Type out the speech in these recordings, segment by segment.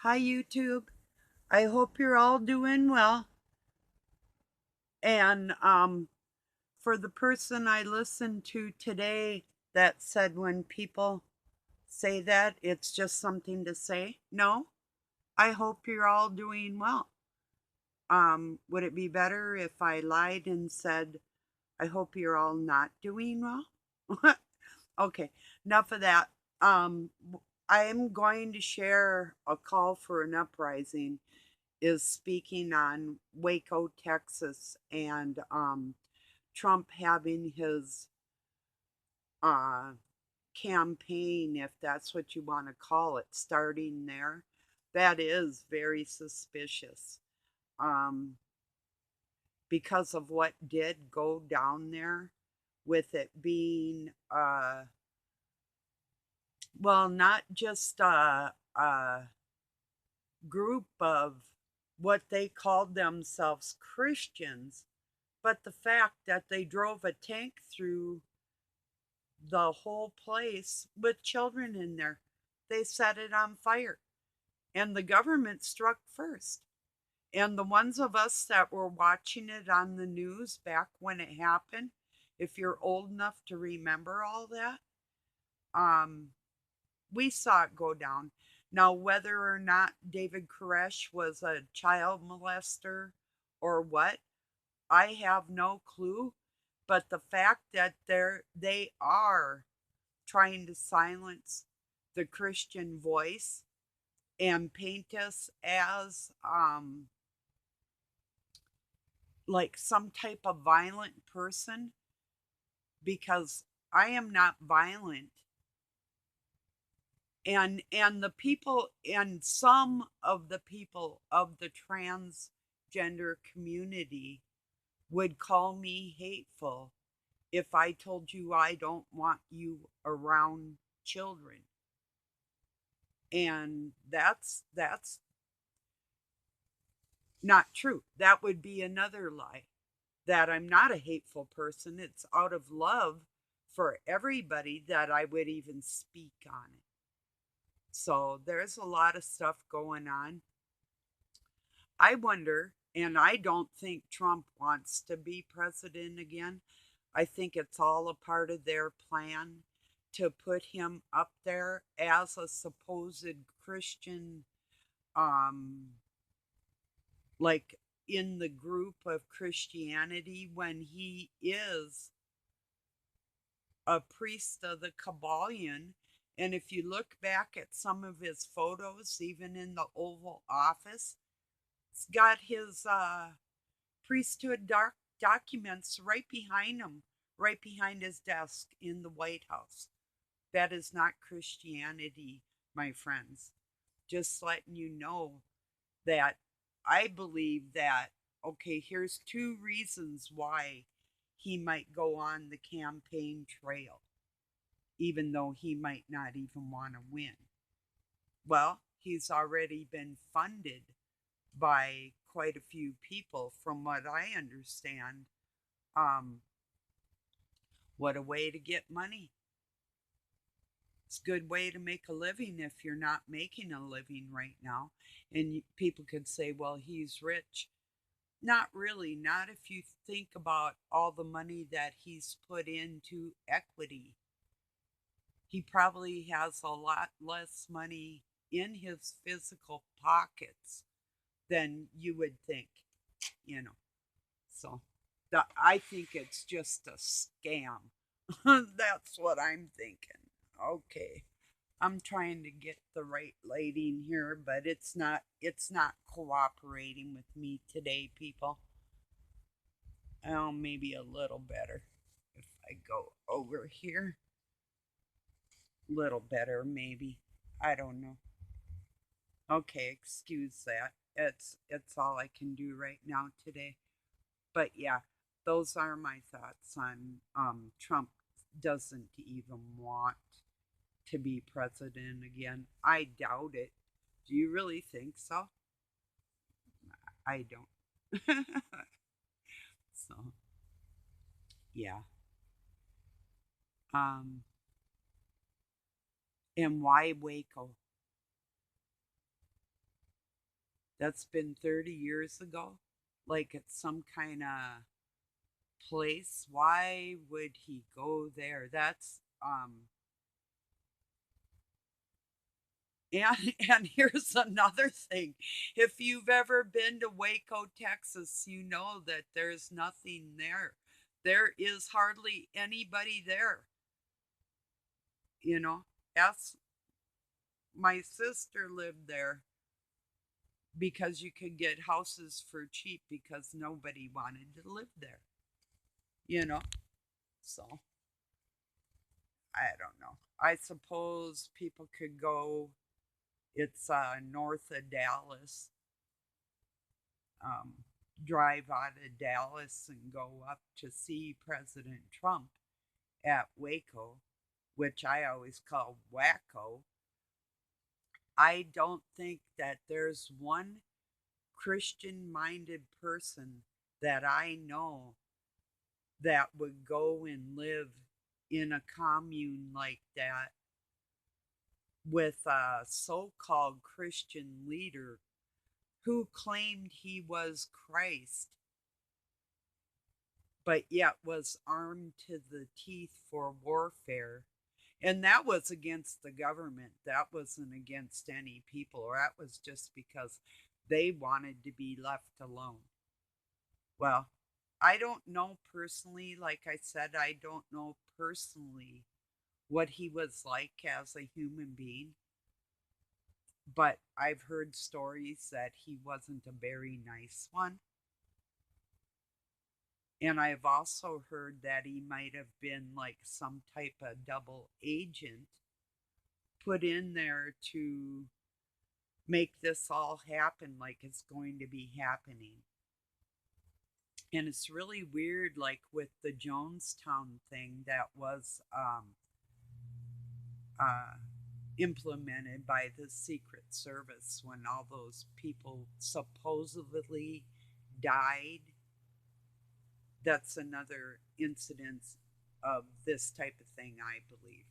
Hi, YouTube. I hope you're all doing well. And for the person I listened to today that said when people say that, it's just something to say. No, I hope you're all doing well. Would it be better if I lied and said, I hope you're all not doing well? Okay, enough of that. I am going to share a call for an uprising is speaking on Waco, Texas, and Trump having his uh, campaign, if that's what you want to call it, starting there. That is very suspicious um, because of what did go down there with it being, well, not just a group of what they called themselves Christians, but the fact that they drove a tank through the whole place with children in there, they set it on fire. And the government struck first. And the ones of us that were watching it on the news back when it happened, if you're old enough to remember all that, um, we saw it go down. Now, whether or not David Koresh was a child molester or what, I have no clue, but the fact that they are trying to silence the Christian voice and paint us as like some type of violent person because I am not violent. And the people and some of the people of the transgender community would call me hateful if I told you I don't want you around children. And that's not true. That would be another lie. That I'm not a hateful person. It's out of love for everybody that I would even speak on it. So there's a lot of stuff going on. I wonder, and I don't think Trump wants to be president again. I think it's all a part of their plan to put him up there as a supposed Christian, um, like in the group of Christianity when he is a priest of the Kabbalion. And if you look back at some of his photos, even in the Oval Office, it's got his priesthood documents right behind him, right behind his desk in the White House. That is not Christianity, my friends. Just letting you know that I believe that, okay, here's two reasons why he might go on the campaign trail, even though he might not even want to win. Well, he's already been funded by quite a few people, from what I understand. Um, what a way to get money. It's a good way to make a living if you're not making a living right now. And people could say, well, he's rich. Not really, not if you think about all the money that he's put into equity. He probably has a lot less money in his physical pockets than you would think, you know. So I think it's just a scam. That's what I'm thinking. Okay. I'm trying to get the right lighting here, but it's not cooperating with me today, people. Oh, maybe a little better if I go over here. Little better maybe. I don't know. Okay, excuse that. It's all I can do right now today. But yeah, those are my thoughts on Trump doesn't even want to be president again. I doubt it. Do you really think so? I don't. So, yeah. Um and why Waco? That's been 30 years ago. Like it's some kind of place. Why would he go there? And here's another thing. If you've ever been to Waco, Texas, you know that there's nothing there. There is hardly anybody there, you know. Ask my sister lived there because you could get houses for cheap because nobody wanted to live there, you know. So, I don't know. I suppose people could go. It's north of Dallas. Um, Drive out of Dallas and go up to see President Trump at Waco, which I always call Waco. I don't think that there's one Christian minded person that I know that would go and live in a commune like that with a so called Christian leader who claimed he was Christ, but yet was armed to the teeth for warfare. And that was against the government. That wasn't against any people. That was just because they wanted to be left alone. Well, I don't know personally. Like I said, I don't know personally what he was like as a human being, but I've heard stories that he wasn't a very nice one. And I've also heard that he might have been like some type of double agent put in there to make this all happen like it's going to be happening. And it's really weird, like with the Jonestown thing that was uh, implemented by the Secret Service when all those people supposedly died. That's another incidence of this type of thing, I believe,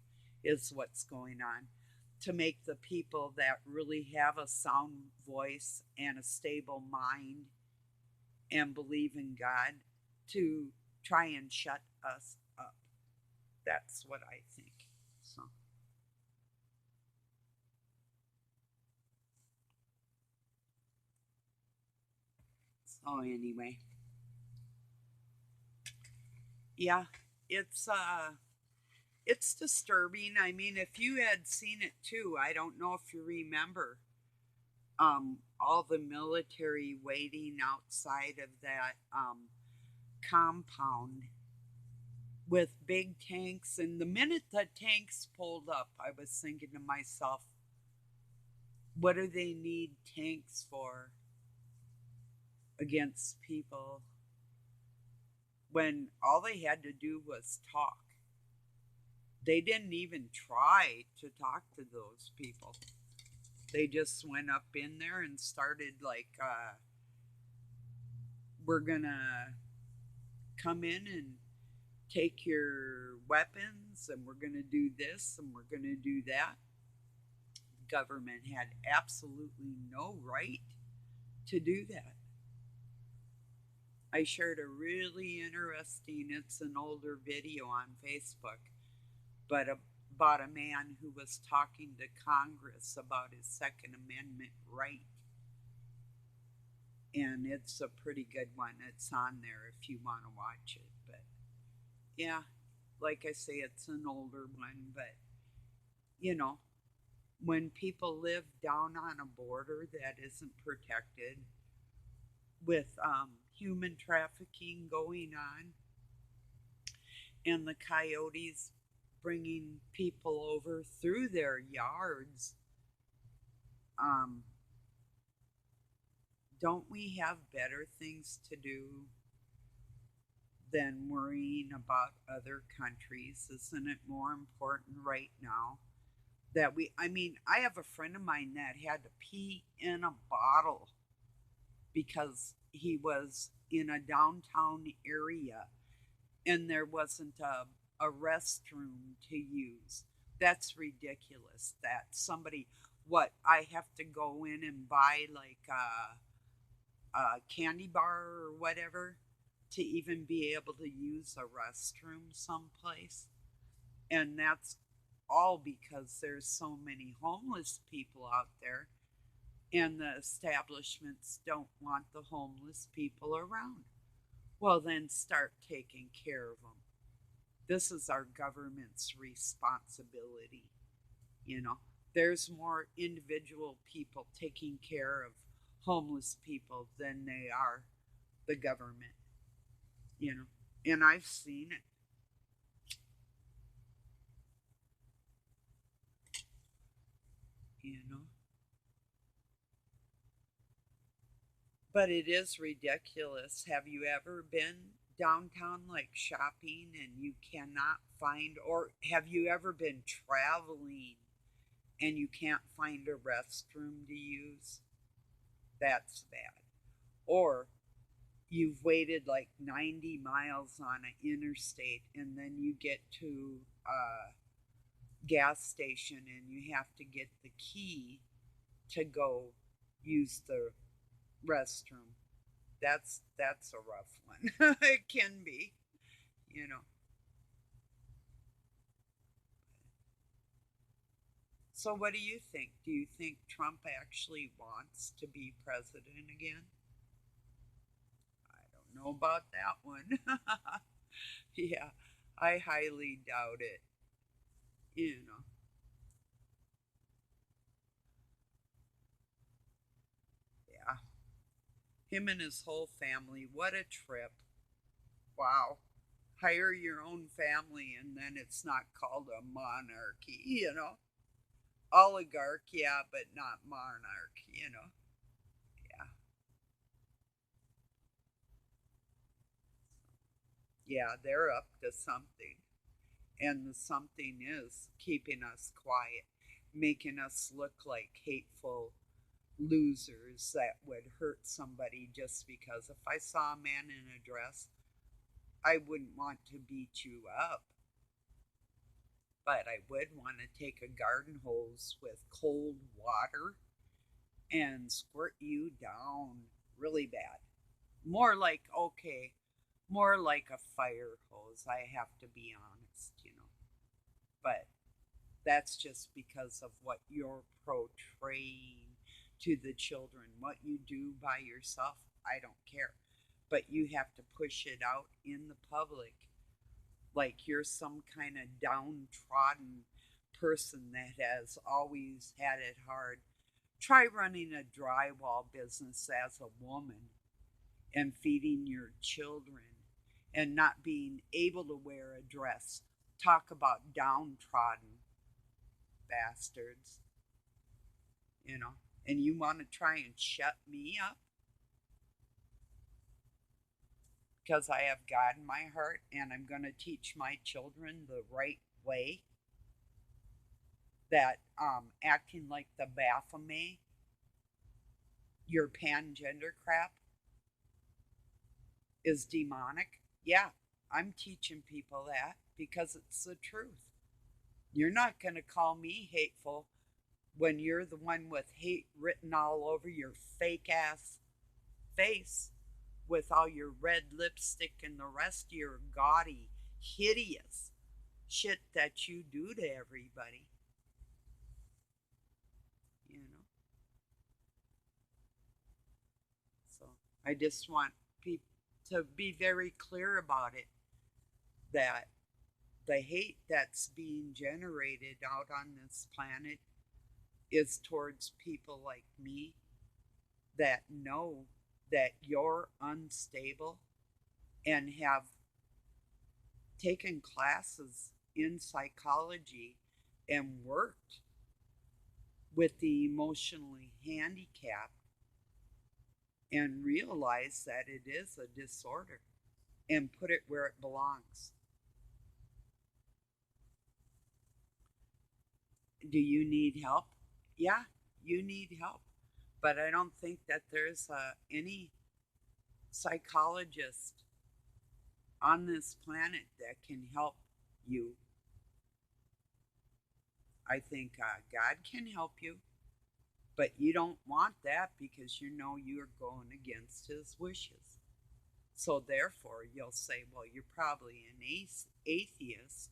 is what's going on to make the people that really have a sound voice and a stable mind and believe in God to try and shut us up. That's what I think. So anyway, yeah, it's uh it's disturbing. I mean, if you had seen it too, I don't know if you remember all the military waiting outside of that compound with big tanks. And the minute the tanks pulled up, I was thinking to myself, what do they need tanks for against people when all they had to do was talk? They didn't even try to talk to those people. They just went up in there and started like, we're gonna come in and take your weapons and we're gonna do this and we're gonna do that. The government had absolutely no right to do that. I shared a really interesting, it's an older video on Facebook, but about a man who was talking to Congress about his Second Amendment right. And it's a pretty good one. It's on there if you want to watch it. But yeah, like I say, it's an older one. But you know, when people live down on a border that isn't protected with human trafficking going on and the coyotes bringing people over through their yards, um, don't we have better things to do than worrying about other countries? Isn't it more important right now that I mean, I have a friend of mine that had to pee in a bottle because he was in a downtown area and there wasn't a restroom to use. That's ridiculous that somebody, what, I have to go in and buy like a candy bar or whatever to even be able to use a restroom someplace. And that's all because there's so many homeless people out there, and the establishments don't want the homeless people around. Well, then start taking care of them. This is our government's responsibility. You know, there's more individual people taking care of homeless people than they are the government, you know, and I've seen it, you know, but it is ridiculous. Have you ever been downtown like shopping and you cannot find, or have you ever been traveling and you can't find a restroom to use? That's bad. Or you've waited like 90 miles on an interstate and then you get to a gas station and you have to get the key to go use the restroom. That's a rough one. It can be, you know. So what do you think? Do you think Trump actually wants to be president again? I don't know about that one. Yeah, I highly doubt it. You know, yeah. Him and his whole family, what a trip. Wow. Hire your own family and then it's not called a monarchy, you know? Oligarch, yeah, but not monarch, you know? Yeah. Yeah, they're up to something. And the something is keeping us quiet, making us look like hateful losers that would hurt somebody just because if I saw a man in a dress, I wouldn't want to beat you up, but I would want to take a garden hose with cold water and squirt you down really bad. More like, okay, more like a fire hose, I have to be honest, you know. But that's just because of what you're portraying to the children. What you do by yourself, I don't care. But you have to push it out in the public like you're some kind of downtrodden person that has always had it hard. Try running a drywall business as a woman and feeding your children and not being able to wear a dress. Talk about downtrodden bastards, you know. And you want to try and shut me up because I have God in my heart and I'm going to teach my children the right way, that acting like the Baphomet, your pangender crap, is demonic. Yeah, I'm teaching people that because it's the truth. You're not going to call me hateful when you're the one with hate written all over your fake ass face with all your red lipstick and the rest of your gaudy, hideous shit that you do to everybody, you know? So I just want people to be very clear about it, that the hate that's being generated out on this planet is towards people like me that know that you're unstable and have taken classes in psychology and worked with the emotionally handicapped and realize that it is a disorder and put it where it belongs. Do you need help? Yeah, you need help. But I don't think that there's any psychologist on this planet that can help you. I think God can help you. But you don't want that because you know you're going against his wishes. So therefore, you'll say, well, you're probably an atheist,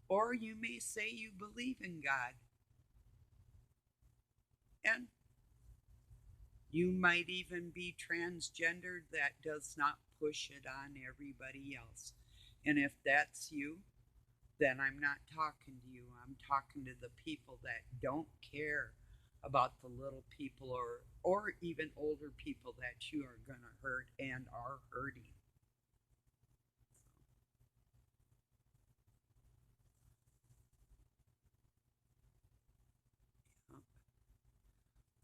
or you may say you believe in God. And you might even be transgendered. That does not push it on everybody else. And if that's you, then I'm not talking to you. I'm talking to the people that don't care about the little people or even older people that you are going to hurt and are hurting.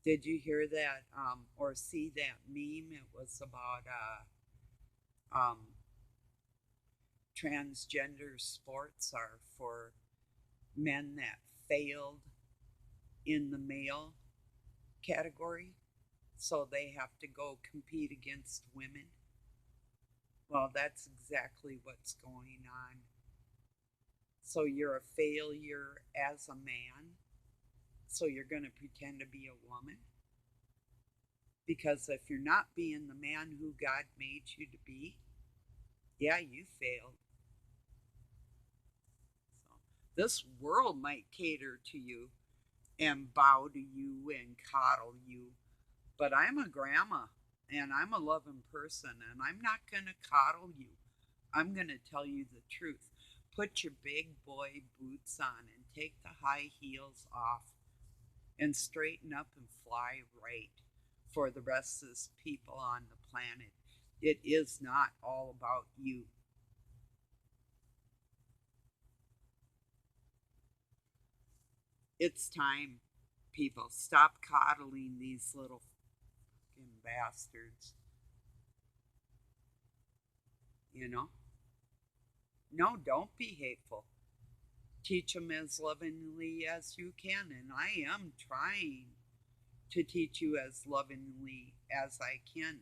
Did you hear that or see that meme? It was about transgender sports are for men that failed in the male category, so they have to go compete against women. Well, that's exactly what's going on. So you're a failure as a man, so you're going to pretend to be a woman? Because if you're not being the man who God made you to be, yeah, you failed. So this world might cater to you and bow to you and coddle you, but I'm a grandma and I'm a loving person and I'm not going to coddle you. I'm going to tell you the truth. Put your big boy boots on and take the high heels off and straighten up and fly right for the rest of the people on the planet. It is not all about you. It's time, people. Stop coddling these little fucking bastards. You know? No, don't be hateful. Teach them as lovingly as you can. And I am trying to teach you as lovingly as I can.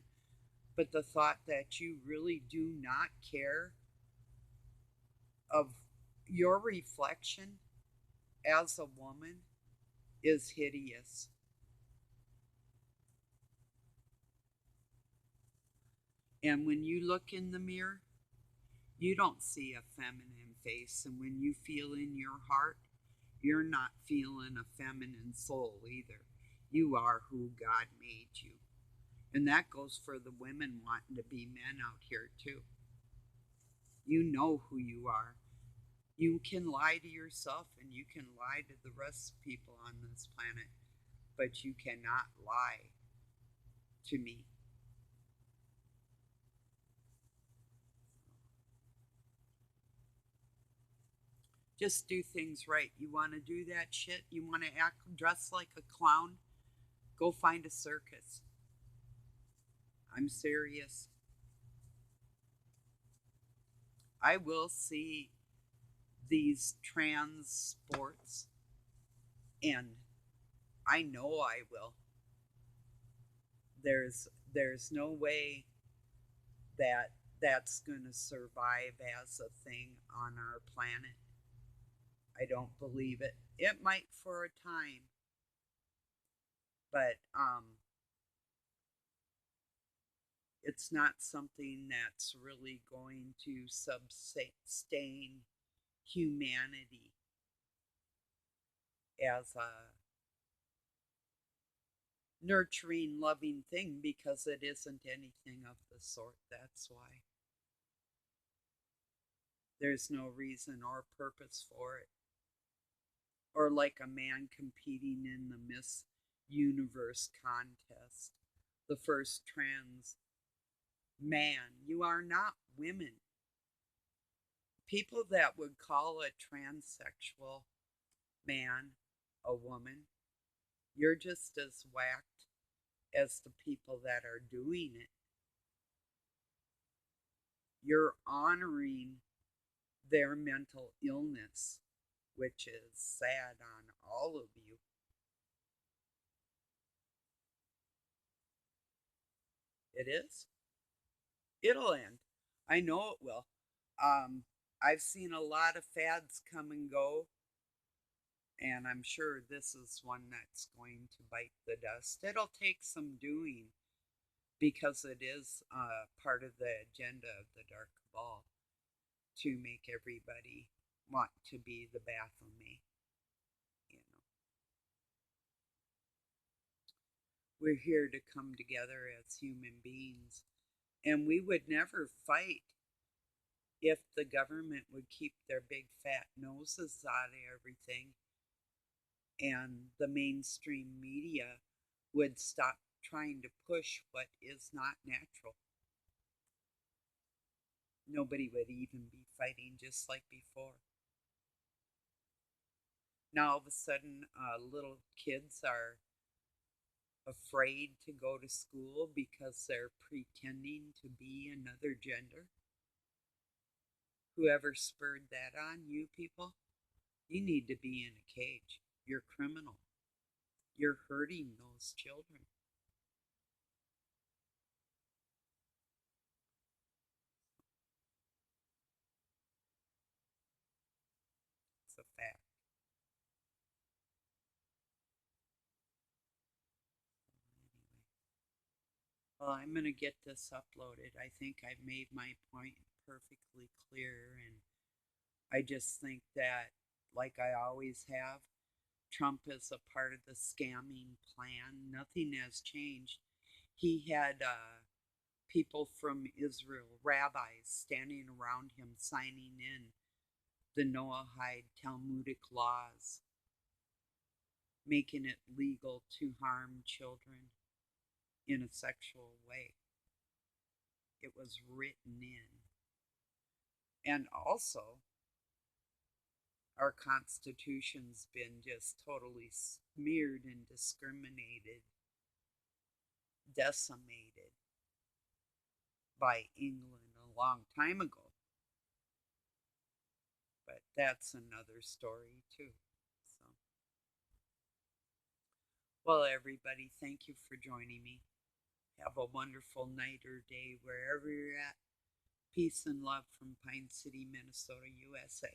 But the thought that you really do not care of your reflection as a woman is hideous. And when you look in the mirror, you don't see a feminine face. And when you feel in your heart, you're not feeling a feminine soul either. You are who God made you. And that goes for the women wanting to be men out here, too. You know who you are. You can lie to yourself and you can lie to the rest of people on this planet, but you cannot lie to me. Just do things right. You want to do that shit? You want to act dress like a clown? Go find a circus. I'm serious. I will see these trans sports and I know I will. There's no way that that's going to survive as a thing on our planet. I don't believe it. It might for a time, but it's not something that's really going to sustain humanity as a nurturing, loving thing because it isn't anything of the sort. That's why there's no reason or purpose for it. Or like a man competing in the Miss Universe contest, the first trans man. You are not women. People that would call a transsexual man a woman, you're just as whacked as the people that are doing it. You're honoring their mental illness, which is sad on all of you. It is. It'll end. I know it will. Um, I've seen a lot of fads come and go, And I'm sure this is one that's going to bite the dust. It'll take some doing because it is part of the agenda of the Dark Cabal to make everybody want to be the Baphomet. You know, we're here to come together as human beings, and we would never fight if the government would keep their big fat noses out of everything and the mainstream media would stop trying to push what is not natural. Nobody would even be fighting just like before. Now all of a sudden, little kids are afraid to go to school because they're pretending to be another gender. Whoever spurred that on you people, you need to be in a cage. You're criminal. You're hurting those children. It's a fact. Anyway, well, I'm going to get this uploaded. I think I've made my point perfectly clear, and I just think that, like I always have, Trump is a part of the scamming plan. Nothing has changed. He had people from Israel, rabbis, standing around him signing in the Noahide Talmudic laws, making it legal to harm children in a sexual way. It was written in. And also, our Constitution's been just totally smeared and discriminated, decimated by England a long time ago. But that's another story, too. So, well, everybody, thank you for joining me. Have a wonderful night or day wherever you're at. Peace and love from Pine City, Minnesota, USA.